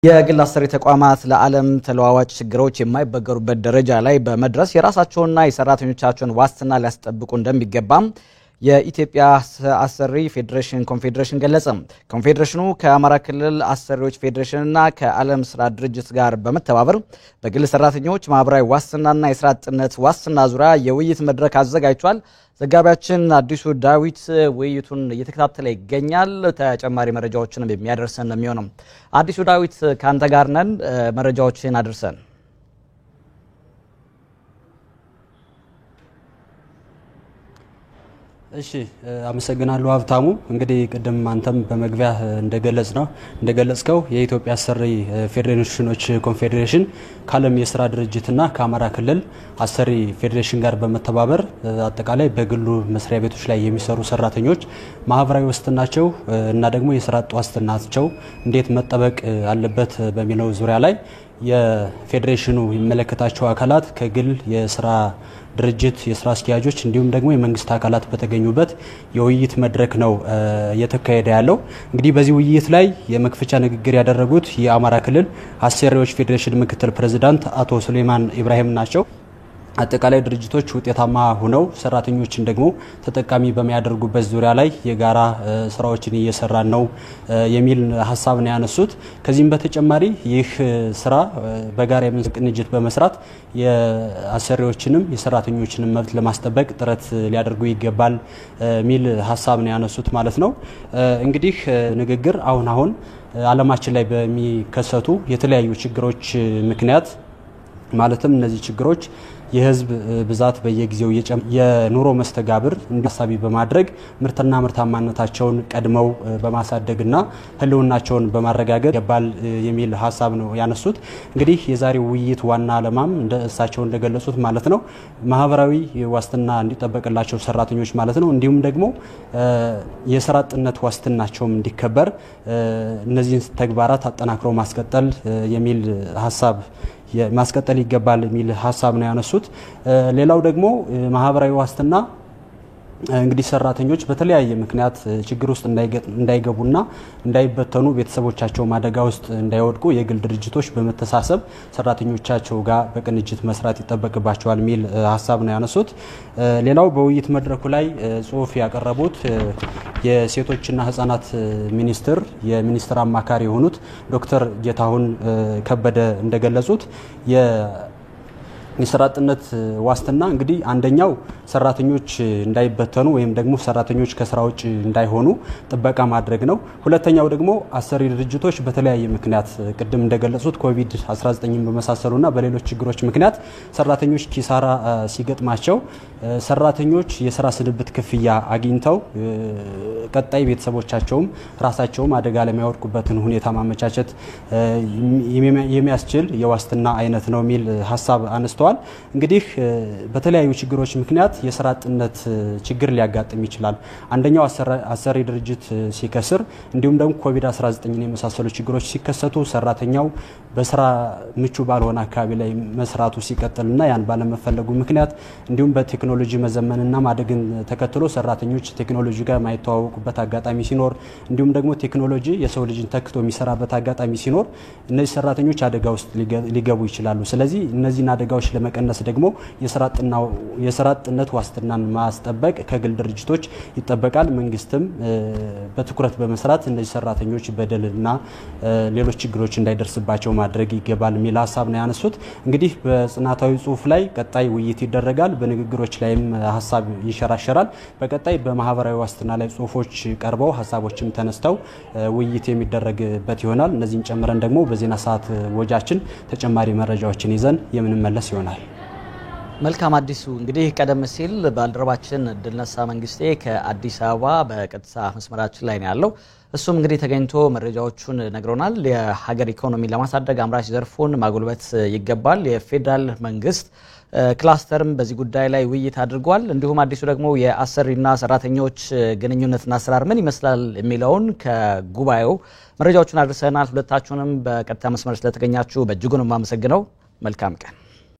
የግል አሰሪ ተቋማት ለዓለም ተለዋዋጭ ችግሮች የማይበገሩበት ደረጃ ላይ በመድረስ የራሳቸውንና የሰራተኞቻቸውን ዋስትና ሊያስጠብቁ እንደሚገባም የኢትዮጵያ አሰሪ ፌዴሬሽን ኮንፌዴሬሽን ገለጸ። ኮንፌዴሬሽኑ ከአማራ ክልል አሰሪዎች ፌዴሬሽንና ከዓለም ስራ ድርጅት ጋር በመተባበር በግል ሰራተኞች ማህበራዊ ዋስትናና የስራ አጥነት ዋስትና ዙሪያ የውይይት መድረክ አዘጋጅቷል። ዘጋቢያችን አዲሱ ዳዊት ውይይቱን እየተከታተለ ይገኛል። ተጨማሪ መረጃዎችንም የሚያደርሰን ነው የሚሆነው። አዲሱ ዳዊት ካንተ ጋር ነን። መረጃዎችን አድርሰን። እሺ አመሰግናለሁ ሀብታሙ። እንግዲህ ቀደም አንተም በመግቢያ እንደገለጽከው የኢትዮጵያ አሰሪ ፌዴሬሽኖች ኮንፌዴሬሽን ከዓለም የስራ ድርጅትና ከአማራ ክልል አሰሪ ፌዴሬሽን ጋር በመተባበር አጠቃላይ በግሉ መስሪያ ቤቶች ላይ የሚሰሩ ሰራተኞች ማህበራዊ ዋስትናቸው እና ደግሞ የስራ ዋስትናቸው እንዴት መጠበቅ አለበት በሚለው ዙሪያ ላይ የፌዴሬሽኑ የሚመለከታቸው አካላት ከግል የስራ ድርጅት የስራ አስኪያጆች እንዲሁም ደግሞ የመንግስት አካላት በተገኙበት የውይይት መድረክ ነው እየተካሄደ ያለው። እንግዲህ በዚህ ውይይት ላይ የመክፈቻ ንግግር ያደረጉት የአማራ ክልል አሰሪዎች ፌዴሬሽን ምክትል ፕሬዝዳንት አቶ ሱሌማን ኢብራሂም ናቸው። አጠቃላይ ድርጅቶች ውጤታማ ሆነው ሰራተኞችን ደግሞ ተጠቃሚ በሚያደርጉበት ዙሪያ ላይ የጋራ ስራዎችን እየሰራን ነው የሚል ሀሳብ ነው ያነሱት። ከዚህም በተጨማሪ ይህ ስራ በጋራ ቅንጅት በመስራት የአሰሪዎችንም የሰራተኞችንም መብት ለማስጠበቅ ጥረት ሊያደርጉ ይገባል የሚል ሀሳብ ነው ያነሱት ማለት ነው። እንግዲህ ንግግር አሁን ዓለማችን ላይ በሚከሰቱ የተለያዩ ችግሮች ምክንያት ማለትም እነዚህ ችግሮች የህዝብ ብዛት በየጊዜው የኑሮ መስተጋብር እንዲሳቢ በማድረግ ምርትና ምርታማነታቸውን ቀድመው በማሳደግና ህልውናቸውን በማረጋገጥ ይገባል የሚል ሀሳብ ነው ያነሱት። እንግዲህ የዛሬው ውይይት ዋና ዓላማም እሳቸው እንደገለጹት ማለት ነው ማህበራዊ ዋስትና እንዲጠበቅላቸው ሰራተኞች ማለት ነው እንዲሁም ደግሞ የስራ አጥነት ዋስትናቸውም እንዲከበር እነዚህን ተግባራት አጠናክሮ ማስቀጠል የሚል ሀሳብ ማስቀጠል ይገባል የሚል ሀሳብ ነው ያነሱት። ሌላው ደግሞ ማህበራዊ ዋስትና እንግዲህ ሰራተኞች በተለያየ ምክንያት ችግር ውስጥ እንዳይገቡና እንዳይበተኑ ቤተሰቦቻቸው አደጋ ውስጥ እንዳይወድቁ የግል ድርጅቶች በመተሳሰብ ሰራተኞቻቸው ጋር በቅንጅት መስራት ይጠበቅባቸዋል የሚል ሀሳብ ነው ያነሱት። ሌላው በውይይት መድረኩ ላይ ጽሁፍ ያቀረቡት የሴቶችና ህፃናት ሚኒስትር የሚኒስትር አማካሪ የሆኑት ዶክተር ጌታሁን ከበደ እንደገለጹት የስራ አጥነት ዋስትና እንግዲህ አንደኛው ሰራተኞች እንዳይበተኑ ወይም ደግሞ ሰራተኞች ከስራ ውጭ እንዳይሆኑ ጥበቃ ማድረግ ነው። ሁለተኛው ደግሞ አሰሪ ድርጅቶች በተለያየ ምክንያት ቅድም እንደገለጹት ኮቪድ-19 በመሳሰሉና በሌሎች ችግሮች ምክንያት ሰራተኞች ኪሳራ ሲገጥማቸው ሰራተኞች የስራ ስንብት ክፍያ አግኝተው ቀጣይ ቤተሰቦቻቸውም ራሳቸውም አደጋ ለማይወድቁበትን ሁኔታ ማመቻቸት የሚያስችል የዋስትና አይነት ነው የሚል ሀሳብ አነስተዋል። እንግዲህ በተለያዩ ችግሮች ምክንያት የስራ አጥነት ችግር ሊያጋጥም ይችላል። አንደኛው አሰሪ ድርጅት ሲከስር እንዲሁም ደግሞ ኮቪድ-19 የመሳሰሉ ችግሮች ሲከሰቱ ሰራተኛው በስራ ምቹ ባልሆነ አካባቢ ላይ መስራቱ ሲቀጥልና ያን ባለመፈለጉ ምክንያት እንዲሁም በቴክኖሎጂ መዘመንና ማደግን ተከትሎ ሰራተኞች ቴክኖሎጂ ጋር ማይተዋወቁበት አጋጣሚ ሲኖር እንዲሁም ደግሞ ቴክኖሎጂ የሰው ልጅን ተክቶ የሚሰራበት አጋጣሚ ሲኖር እነዚህ ሰራተኞች አደጋ ውስጥ ሊገቡ ይችላሉ። ስለዚህ እነዚህን አደጋዎች ለመቀነስ ደግሞ የስራ አጥነት ዋስትናን ማስጠበቅ ከግል ድርጅቶች ይጠበቃል። መንግስትም በትኩረት በመስራት እነዚህ ሰራተኞች በደልና ሌሎች ችግሮች እንዳይደርስባቸው ማድረግ ይገባል የሚል ሀሳብ ነው ያነሱት። እንግዲህ በጽናታዊ ጽሁፍ ላይ ቀጣይ ውይይት ይደረጋል። በንግግሮች ላይም ሀሳብ ይሸራሸራል። በቀጣይ በማህበራዊ ዋስትና ላይ ጽሁፎች ቀርበው ሀሳቦችም ተነስተው ውይይት የሚደረግበት ይሆናል። እነዚህን ጨምረን ደግሞ በዜና ሰዓት ወጃችን ተጨማሪ መረጃዎችን ይዘን የምንመለስ ይሆናል። መልካም አዲሱ እንግዲህ ቀደም ሲል ባልደረባችን ድልነሳ መንግስቴ ከአዲስ አበባ በቀጥታ መስመራችን ላይ ነው ያለው። እሱም እንግዲህ ተገኝቶ መረጃዎቹን ነግሮናል። የሀገር ኢኮኖሚ ለማሳደግ አምራች ዘርፉን ማጎልበት ይገባል። የፌደራል መንግስት ክላስተርም በዚህ ጉዳይ ላይ ውይይት አድርጓል። እንዲሁም አዲሱ ደግሞ የአሰሪና ሰራተኞች ግንኙነትና አሰራር ምን ይመስላል የሚለውን ከጉባኤው መረጃዎቹን አድርሰናል። ሁለታችሁንም በቀጥታ መስመር ስለተገኛችሁ በእጅጉ ነው የማመሰግነው። መልካም ቀን።